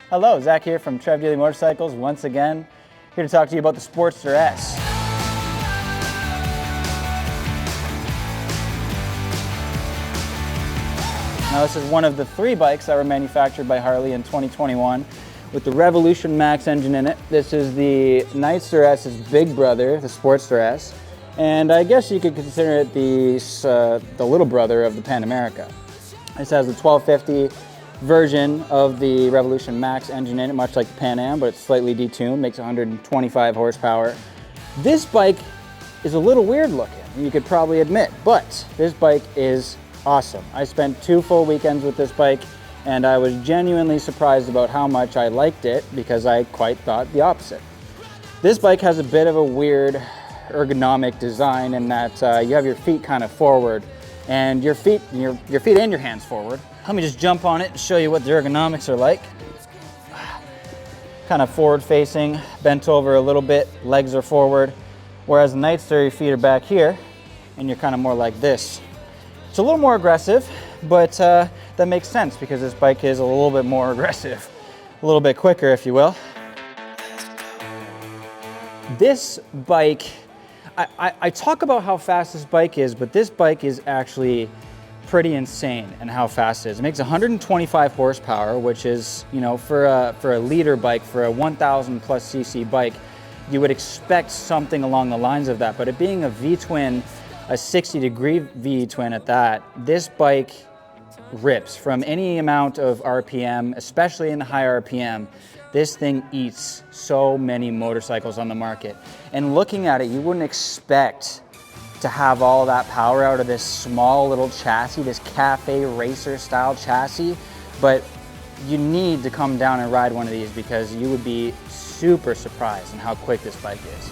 Hello, Zach here from Trev Deeley Motorcycles, once again, here to talk to you about the Sportster S. Now this is one of the 3 bikes that were manufactured by Harley in 2021 with the Revolution Max engine in it. This is the Nightster S's big brother, the Sportster S, and I guess you could consider it the little brother of the Pan America. This has the 1250 version of the Revolution Max engine in it, much like the Pan Am, but it's slightly detuned, makes 125 horsepower. This bike is a little weird looking, you could probably admit, but this bike is awesome. I spent 2 full weekends with this bike, and I was genuinely surprised about how much I liked it, because I quite thought the opposite. This bike has a bit of a weird ergonomic design in that you have your feet kind of forward, and your feet and your hands forward. Let me just jump on it and show you what the ergonomics are like. Kind of forward facing, bent over a little bit, legs are forward, whereas the Nightster, your feet are back here, and you're kind of more like this. It's a little more aggressive, but that makes sense because this bike is a little bit more aggressive, a little bit quicker, if you will. This bike, I talk about how fast this bike is, but this bike is actually pretty insane in how fast it is. It makes 125 horsepower, which is, you know, for a leader bike, for a 1,000 plus cc bike, you would expect something along the lines of that. But it being a V-twin, a 60-degree V-twin at that, this bike rips from any amount of RPM, especially in the high RPM. This thing eats so many motorcycles on the market. And looking at it, you wouldn't expect to have all that power out of this small little chassis, this café racer style chassis, but you need to come down and ride one of these because you would be super surprised in how quick this bike is.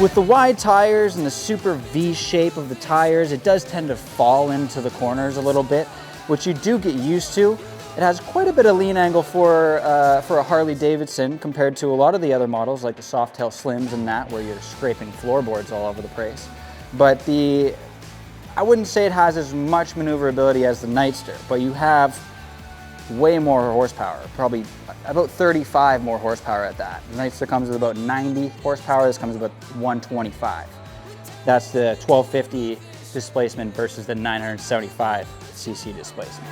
With the wide tires and the super V shape of the tires, it does tend to fall into the corners a little bit, which you do get used to. It has quite a bit of lean angle for a Harley-Davidson compared to a lot of the other models like the Softail Slims and that, where you're scraping floorboards all over the place. But I wouldn't say it has as much maneuverability as the Nightster, but you have way more horsepower, probably about 35 more horsepower at that. The Nightster comes with about 90 horsepower, this comes with about 125. That's the 1250 displacement versus the 975 cc displacement.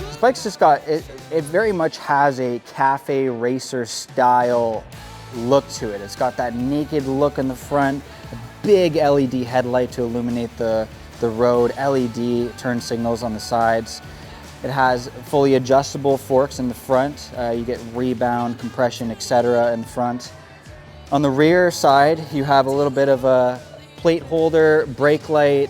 This bike's just got, it very much has a cafe racer style look to it. It's got that naked look in the front, a big LED headlight to illuminate the road, LED turn signals on the sides. It has fully adjustable forks in the front. You get rebound, compression, etc. in the front. On the rear side, you have a little bit of a plate holder, brake light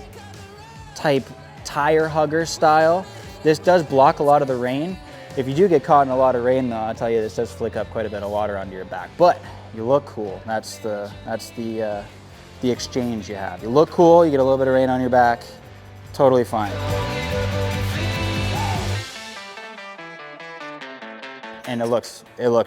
type tire hugger style. This does block a lot of the rain. If you do get caught in a lot of rain though, I'll tell you, this does flick up quite a bit of water onto your back, but you look cool. That's the exchange you have. You look cool, you get a little bit of rain on your back, totally fine. And it looks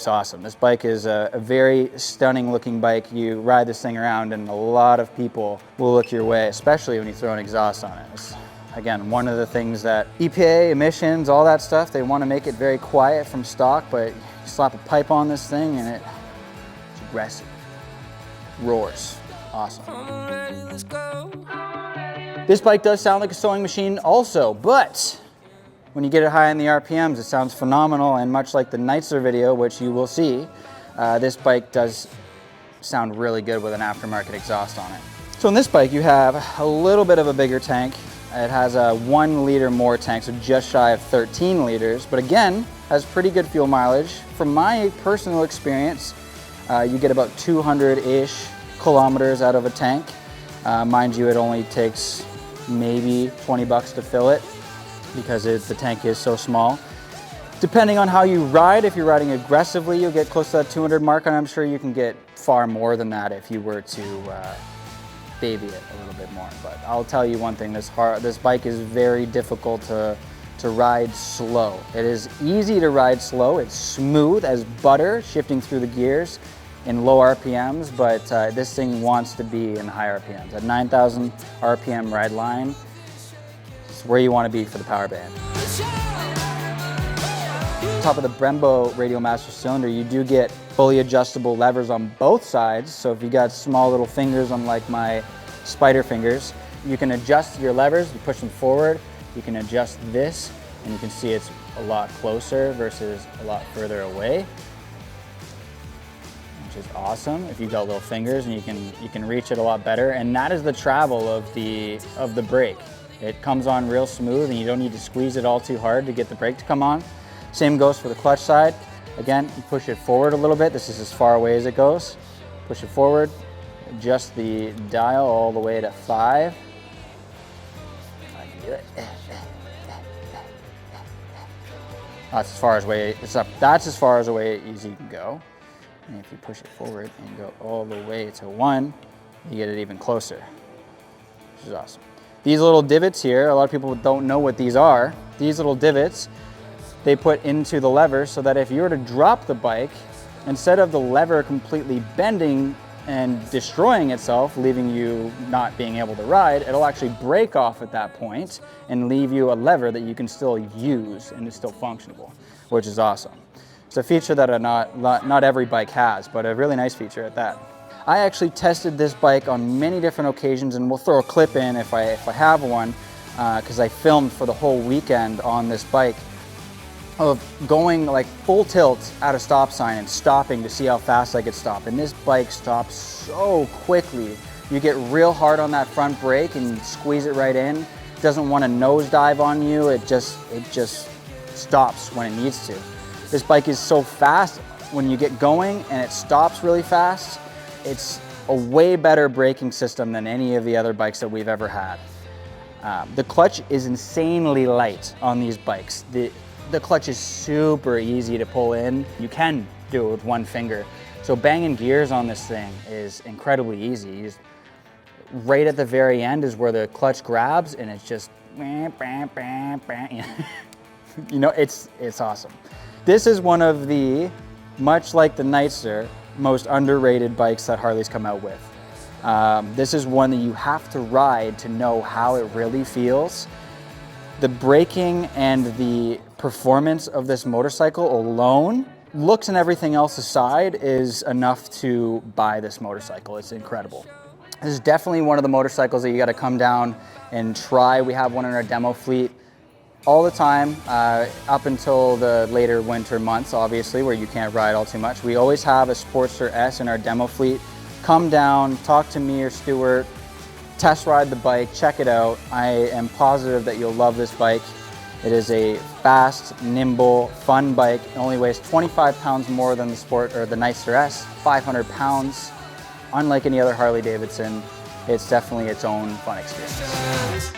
awesome. This bike is a very stunning looking bike. You ride this thing around and a lot of people will look your way, especially when you throw an exhaust on it. It's, again, one of the things that EPA, emissions, all that stuff, they want to make it very quiet from stock, but you slap a pipe on this thing and it's aggressive. Roars. Awesome. This bike does sound like a sewing machine also, but when you get it high in the RPMs, it sounds phenomenal, and much like the Nightster video, which you will see, this bike does sound really good with an aftermarket exhaust on it. So in this bike, you have a little bit of a bigger tank. It has a 1 liter more tank, so just shy of 13 liters, but again, has pretty good fuel mileage. From my personal experience, you get about 200-ish kilometers out of a tank. Mind you, it only takes maybe 20 bucks to fill it because the tank is so small. Depending on how you ride, if you're riding aggressively, you'll get close to that 200 mark, and I'm sure you can get far more than that if you were to baby it a little bit more. But I'll tell you one thing, this bike is very difficult to ride slow. It is easy to ride slow, it's smooth as butter, shifting through the gears in low RPMs, but this thing wants to be in high RPMs. At 9,000 RPM ride line, It's where you want to be for the power band. Top of the Brembo Radial Master Cylinder, you do get fully adjustable levers on both sides. So if you got small little fingers, unlike my spider fingers, you can adjust your levers, you push them forward, you can adjust this, and you can see it's a lot closer versus a lot further away, which is awesome. If you've got little fingers, and you can reach it a lot better. And that is the travel of the brake. It comes on real smooth, and you don't need to squeeze it all too hard to get the brake to come on. Same goes for the clutch side. Again, you push it forward a little bit. This is as far away as it goes. Push it forward, adjust the dial all the way to 5. That's as far as way it's up. That's as far as away as you can go. And if you push it forward and go all the way to 1, you get it even closer, which is awesome. These little divots here, a lot of people don't know what these are. These little divots, they put into the lever so that if you were to drop the bike, instead of the lever completely bending and destroying itself, leaving you not being able to ride, it'll actually break off at that point and leave you a lever that you can still use and is still functionable, which is awesome. It's a feature that not every bike has, but a really nice feature at that. I actually tested this bike on many different occasions, and we'll throw a clip in if I have one, because I filmed for the whole weekend on this bike, of going like full tilt at a stop sign and stopping to see how fast I could stop. And this bike stops so quickly. You get real hard on that front brake and you squeeze it right in. It doesn't want to nosedive on you. It just stops when it needs to. This bike is so fast when you get going, and it stops really fast. It's a way better braking system than any of the other bikes that we've ever had. The clutch is insanely light on these bikes. The clutch is super easy to pull in. You can do it with one finger. So banging gears on this thing is incredibly easy. You just, right at the very end is where the clutch grabs, and it's just, you know, it's awesome. This is one of the, much like the Nightster, most underrated bikes that Harley's come out with. This is one that you have to ride to know how it really feels. The braking and the performance of this motorcycle alone, looks and everything else aside, is enough to buy this motorcycle. It's incredible. This is definitely one of the motorcycles that you got to come down and try. We have one in our demo fleet all the time, up until the later winter months, obviously, where you can't ride all too much. We always have a Sportster S in our demo fleet. Come down, talk to me or Stuart, test ride the bike, check it out. I am positive that you'll love this bike. It is a fast, nimble, fun bike. It only weighs 25 pounds more than the Nightster S, 500 pounds. Unlike any other Harley-Davidson, it's definitely its own fun experience.